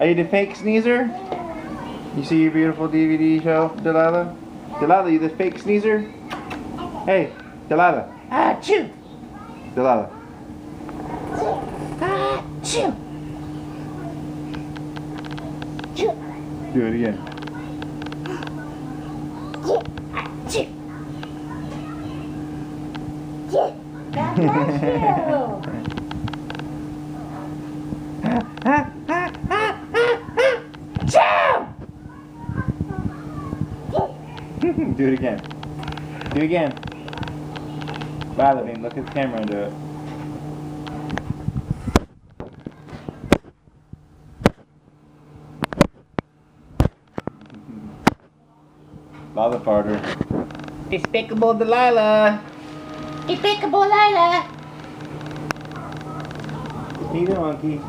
Are you the fake sneezer? You see your beautiful DVD show, Delilah? Delilah, you the fake sneezer? Hey, Delilah. Achoo! Delilah. Achoo! Do it again. Achoo! God bless you! Do it again. Do it again. Valerie, look at the camera and do it. Lava farter. Despicable Delilah. Despicable Delilah. Eat a monkey.